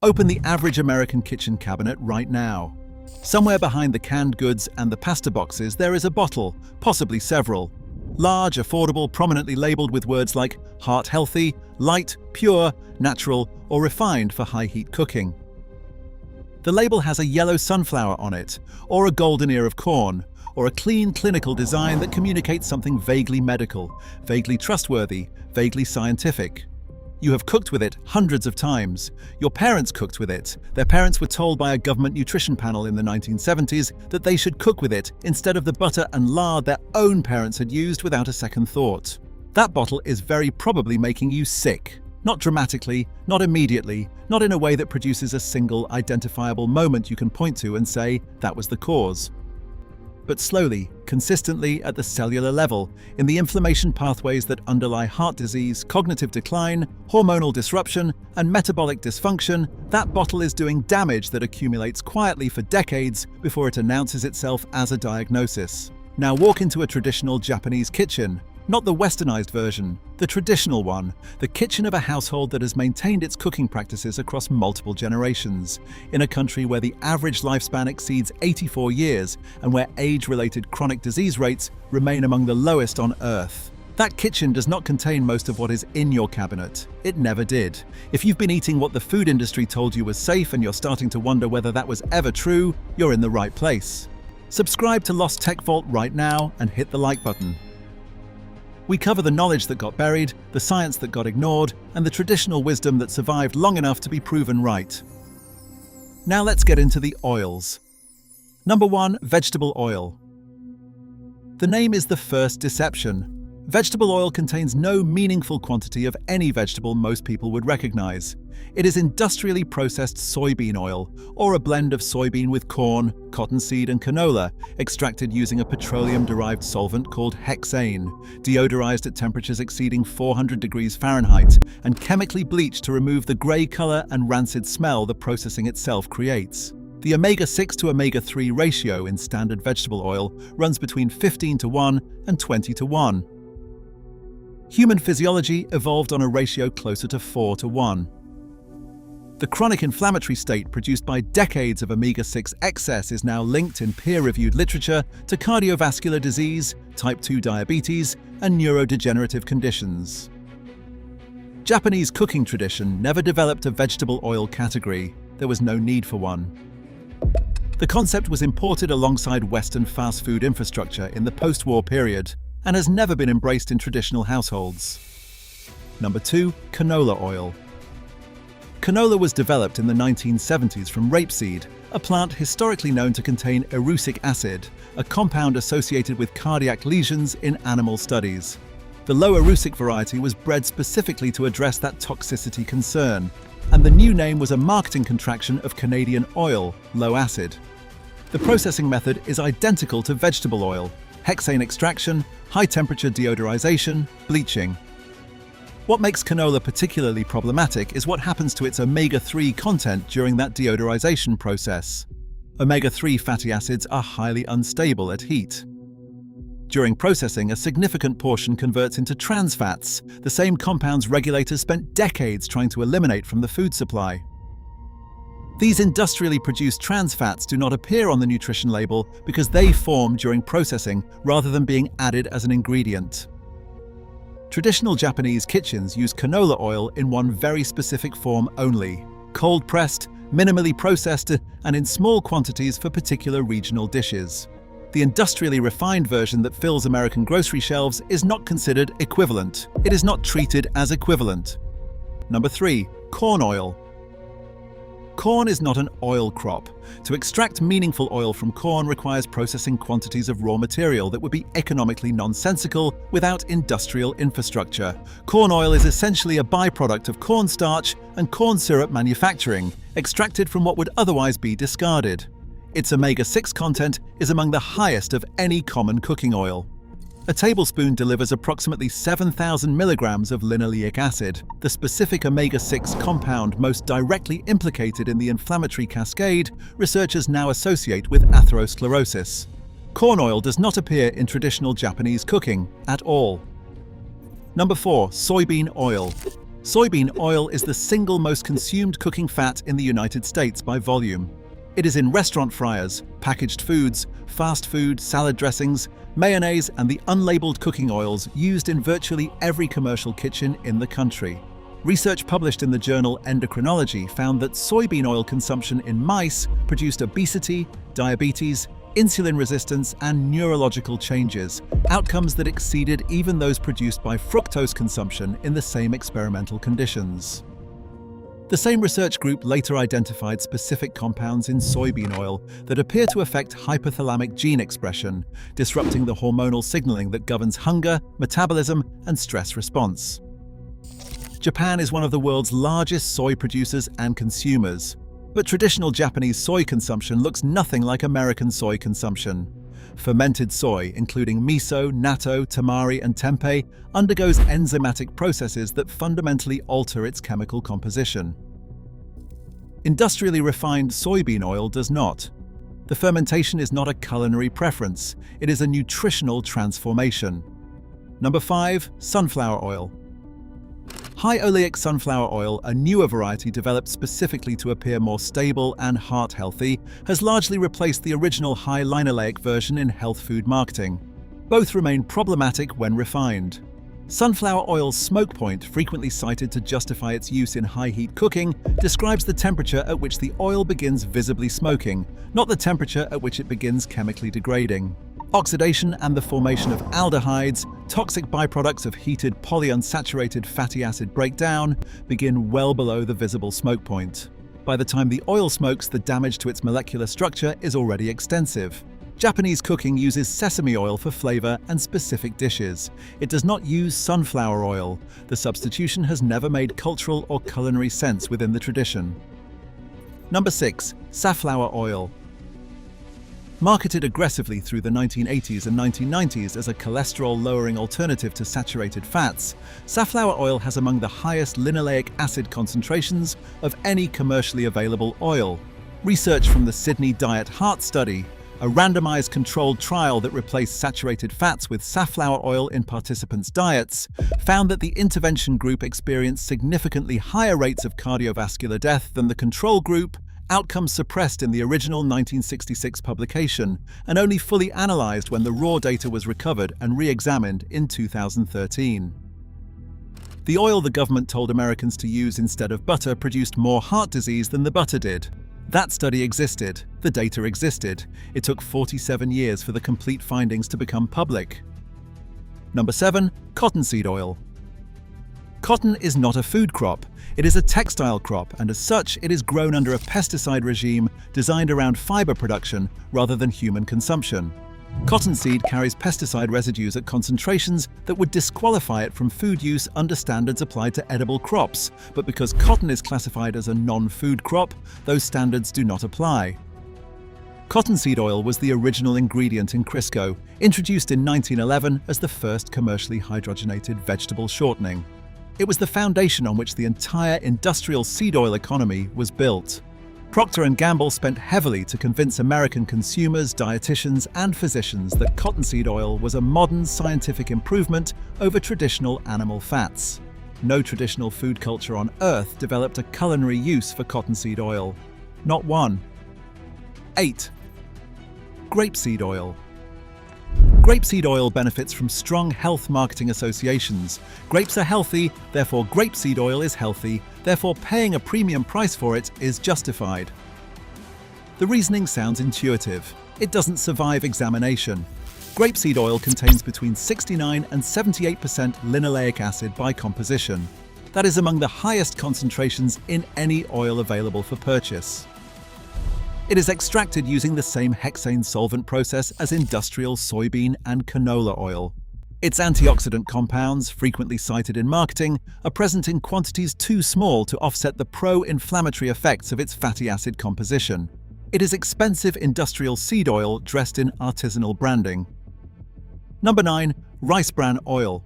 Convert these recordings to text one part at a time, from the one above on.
Open the average American kitchen cabinet right now. Somewhere behind the canned goods and the pasta boxes, there is a bottle, possibly several. Large, affordable, prominently labeled with words like heart healthy, light, pure, natural, or refined for high heat cooking. The label has a yellow sunflower on it, or a golden ear of corn, or a clean clinical design that communicates something vaguely medical, vaguely trustworthy, vaguely scientific. You have cooked with it hundreds of times. Your parents cooked with it. Their parents were told by a government nutrition panel in the 1970s that they should cook with it instead of the butter and lard their own parents had used without a second thought. That bottle is very probably making you sick. Not dramatically, not immediately, not in a way that produces a single identifiable moment you can point to and say, that was the cause. But slowly, consistently at the cellular level, in the inflammation pathways that underlie heart disease, cognitive decline, hormonal disruption, and metabolic dysfunction, that bottle is doing damage that accumulates quietly for decades before it announces itself as a diagnosis. Now walk into a traditional Japanese kitchen. Not the westernized version, the traditional one, the kitchen of a household that has maintained its cooking practices across multiple generations, in a country where the average lifespan exceeds 84 years and where age-related chronic disease rates remain among the lowest on Earth. That kitchen does not contain most of what is in your cabinet. It never did. If you've been eating what the food industry told you was safe and you're starting to wonder whether that was ever true, you're in the right place. Subscribe to Lost Tech Vault right now and hit the like button. We cover the knowledge that got buried, the science that got ignored, and the traditional wisdom that survived long enough to be proven right. Now let's get into the oils. Number 1. Vegetable oil. The name is the first deception. Vegetable oil contains no meaningful quantity of any vegetable most people would recognize. It is industrially processed soybean oil, or a blend of soybean with corn, cottonseed, and canola, extracted using a petroleum-derived solvent called hexane, deodorized at temperatures exceeding 400 degrees Fahrenheit, and chemically bleached to remove the gray color and rancid smell the processing itself creates. The omega-6 to omega-3 ratio in standard vegetable oil runs between 15:1 and 20:1. Human physiology evolved on a ratio closer to 4:1. The chronic inflammatory state produced by decades of omega-6 excess is now linked in peer-reviewed literature to cardiovascular disease, type 2 diabetes, and neurodegenerative conditions. Japanese cooking tradition never developed a vegetable oil category. There was no need for one. The concept was imported alongside Western fast food infrastructure in the post-war period and has never been embraced in traditional households. Number 2. Canola oil. Canola was developed in the 1970s from rapeseed, a plant historically known to contain erucic acid, a compound associated with cardiac lesions in animal studies. The low erucic variety was bred specifically to address that toxicity concern, and the new name was a marketing contraction of Canadian oil, low acid. The processing method is identical to vegetable oil: hexane extraction, high-temperature deodorization, bleaching. What makes canola particularly problematic is what happens to its omega-3 content during that deodorization process. Omega-3 fatty acids are highly unstable at heat. During processing, a significant portion converts into trans fats, the same compounds regulators spent decades trying to eliminate from the food supply. These industrially produced trans fats do not appear on the nutrition label because they form during processing rather than being added as an ingredient. Traditional Japanese kitchens use canola oil in one very specific form only: cold-pressed, minimally processed, and in small quantities for particular regional dishes. The industrially refined version that fills American grocery shelves is not considered equivalent. It is not treated as equivalent. Number 3. Corn oil. Corn is not an oil crop. To extract meaningful oil from corn requires processing quantities of raw material that would be economically nonsensical without industrial infrastructure. Corn oil is essentially a byproduct of cornstarch and corn syrup manufacturing, extracted from what would otherwise be discarded. Its omega-6 content is among the highest of any common cooking oil. A tablespoon delivers approximately 7,000 milligrams of linoleic acid, the specific omega-6 compound most directly implicated in the inflammatory cascade researchers now associate with atherosclerosis. Corn oil does not appear in traditional Japanese cooking at all. Number 4. Soybean oil. Soybean oil is the single most consumed cooking fat in the United States by volume. It is in restaurant fryers, packaged foods, fast food, salad dressings, mayonnaise, and the unlabeled cooking oils used in virtually every commercial kitchen in the country. Research published in the journal Endocrinology found that soybean oil consumption in mice produced obesity, diabetes, insulin resistance, and neurological changes, outcomes that exceeded even those produced by fructose consumption in the same experimental conditions. The same research group later identified specific compounds in soybean oil that appear to affect hypothalamic gene expression, disrupting the hormonal signaling that governs hunger, metabolism, and stress response. Japan is one of the world's largest soy producers and consumers, but traditional Japanese soy consumption looks nothing like American soy consumption. Fermented soy, including miso, natto, tamari, and tempeh, undergoes enzymatic processes that fundamentally alter its chemical composition. Industrially refined soybean oil does not. The fermentation is not a culinary preference, it is a nutritional transformation. Number 5. Sunflower oil. High oleic sunflower oil, a newer variety developed specifically to appear more stable and heart-healthy, has largely replaced the original high linoleic version in health food marketing. Both remain problematic when refined. Sunflower oil's smoke point, frequently cited to justify its use in high-heat cooking, describes the temperature at which the oil begins visibly smoking, not the temperature at which it begins chemically degrading. Oxidation and the formation of aldehydes, toxic byproducts of heated polyunsaturated fatty acid breakdown, begin well below the visible smoke point. By the time the oil smokes, the damage to its molecular structure is already extensive. Japanese cooking uses sesame oil for flavor and specific dishes. It does not use sunflower oil. The substitution has never made cultural or culinary sense within the tradition. Number 6. Safflower oil. Marketed aggressively through the 1980s and 1990s as a cholesterol-lowering alternative to saturated fats, safflower oil has among the highest linoleic acid concentrations of any commercially available oil. Research from the Sydney Diet Heart Study, a randomized controlled trial that replaced saturated fats with safflower oil in participants' diets, found that the intervention group experienced significantly higher rates of cardiovascular death than the control group, outcomes suppressed in the original 1966 publication, and only fully analyzed when the raw data was recovered and re-examined in 2013. The oil the government told Americans to use instead of butter produced more heart disease than the butter did. That study existed, the data existed. It took 47 years for the complete findings to become public. Number 7. Cottonseed oil. Cotton is not a food crop. It is a textile crop, and as such, it is grown under a pesticide regime designed around fiber production rather than human consumption. Cottonseed carries pesticide residues at concentrations that would disqualify it from food use under standards applied to edible crops, but because cotton is classified as a non-food crop, those standards do not apply. Cottonseed oil was the original ingredient in Crisco, introduced in 1911 as the first commercially hydrogenated vegetable shortening. It was the foundation on which the entire industrial seed oil economy was built. Procter & Gamble spent heavily to convince American consumers, dietitians, and physicians that cottonseed oil was a modern scientific improvement over traditional animal fats. No traditional food culture on Earth developed a culinary use for cottonseed oil. Not one. 8. Grapeseed oil. Grapeseed oil benefits from strong health marketing associations. Grapes are healthy, therefore grapeseed oil is healthy, therefore paying a premium price for it is justified. The reasoning sounds intuitive. It doesn't survive examination. Grapeseed oil contains between 69 and 78% linoleic acid by composition. That is among the highest concentrations in any oil available for purchase. It is extracted using the same hexane solvent process as industrial soybean and canola oil. Its antioxidant compounds, frequently cited in marketing, are present in quantities too small to offset the pro-inflammatory effects of its fatty acid composition. It is expensive industrial seed oil dressed in artisanal branding. Number 9. Rice bran oil.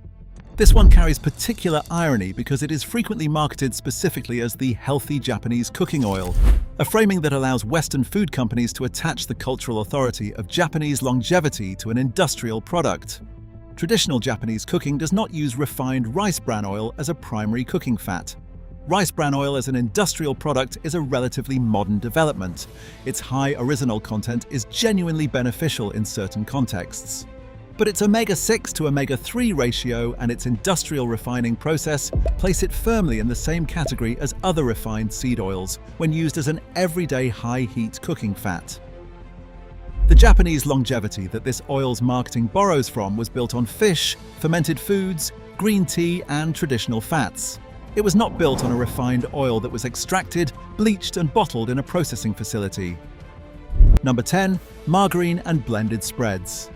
This one carries particular irony because it is frequently marketed specifically as the healthy Japanese cooking oil, a framing that allows Western food companies to attach the cultural authority of Japanese longevity to an industrial product. Traditional Japanese cooking does not use refined rice bran oil as a primary cooking fat. Rice bran oil as an industrial product is a relatively modern development. Its high oryzanol content is genuinely beneficial in certain contexts. But its omega-6 to omega-3 ratio and its industrial refining process place it firmly in the same category as other refined seed oils when used as an everyday high-heat cooking fat. The Japanese longevity that this oil's marketing borrows from was built on fish, fermented foods, green tea, and traditional fats. It was not built on a refined oil that was extracted, bleached, and bottled in a processing facility. Number 10. Margarine and blended spreads.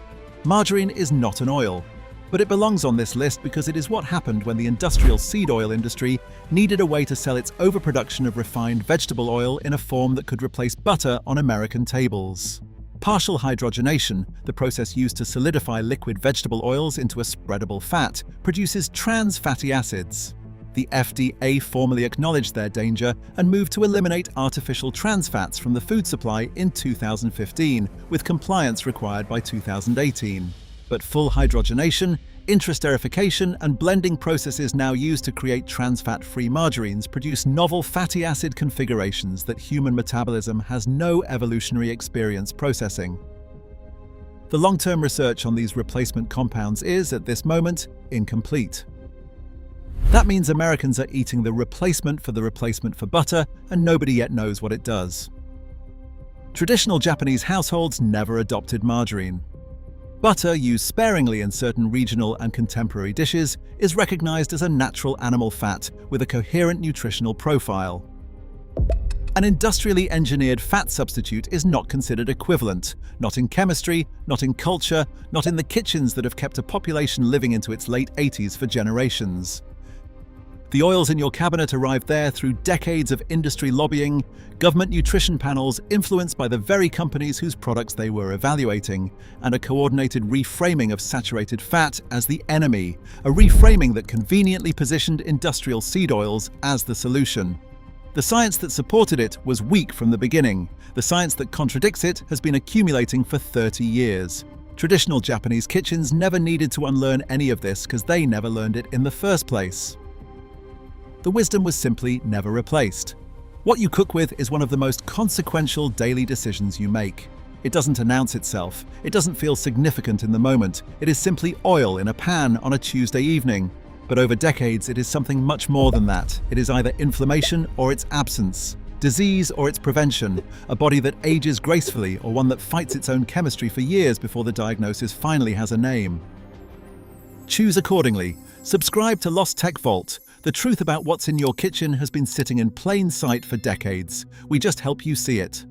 Margarine is not an oil, but it belongs on this list because it is what happened when the industrial seed oil industry needed a way to sell its overproduction of refined vegetable oil in a form that could replace butter on American tables. Partial hydrogenation, the process used to solidify liquid vegetable oils into a spreadable fat, produces trans fatty acids. The FDA formally acknowledged their danger and moved to eliminate artificial trans fats from the food supply in 2015, with compliance required by 2018. But full hydrogenation, intraesterification, and blending processes now used to create trans fat-free margarines produce novel fatty acid configurations that human metabolism has no evolutionary experience processing. The long-term research on these replacement compounds is, at this moment, incomplete. That means Americans are eating the replacement for butter, and nobody yet knows what it does. Traditional Japanese households never adopted margarine. Butter, used sparingly in certain regional and contemporary dishes, is recognized as a natural animal fat with a coherent nutritional profile. An industrially engineered fat substitute is not considered equivalent, not in chemistry, not in culture, not in the kitchens that have kept a population living into its late 80s for generations. The oils in your cabinet arrived there through decades of industry lobbying, government nutrition panels influenced by the very companies whose products they were evaluating, and a coordinated reframing of saturated fat as the enemy, a reframing that conveniently positioned industrial seed oils as the solution. The science that supported it was weak from the beginning. The science that contradicts it has been accumulating for 30 years. Traditional Japanese kitchens never needed to unlearn any of this because they never learned it in the first place. The wisdom was simply never replaced. What you cook with is one of the most consequential daily decisions you make. It doesn't announce itself. It doesn't feel significant in the moment. It is simply oil in a pan on a Tuesday evening. But over decades, it is something much more than that. It is either inflammation or its absence, disease or its prevention, a body that ages gracefully or one that fights its own chemistry for years before the diagnosis finally has a name. Choose accordingly. Subscribe to Lost Tech Vault. The truth about what's in your kitchen has been sitting in plain sight for decades. We just help you see it.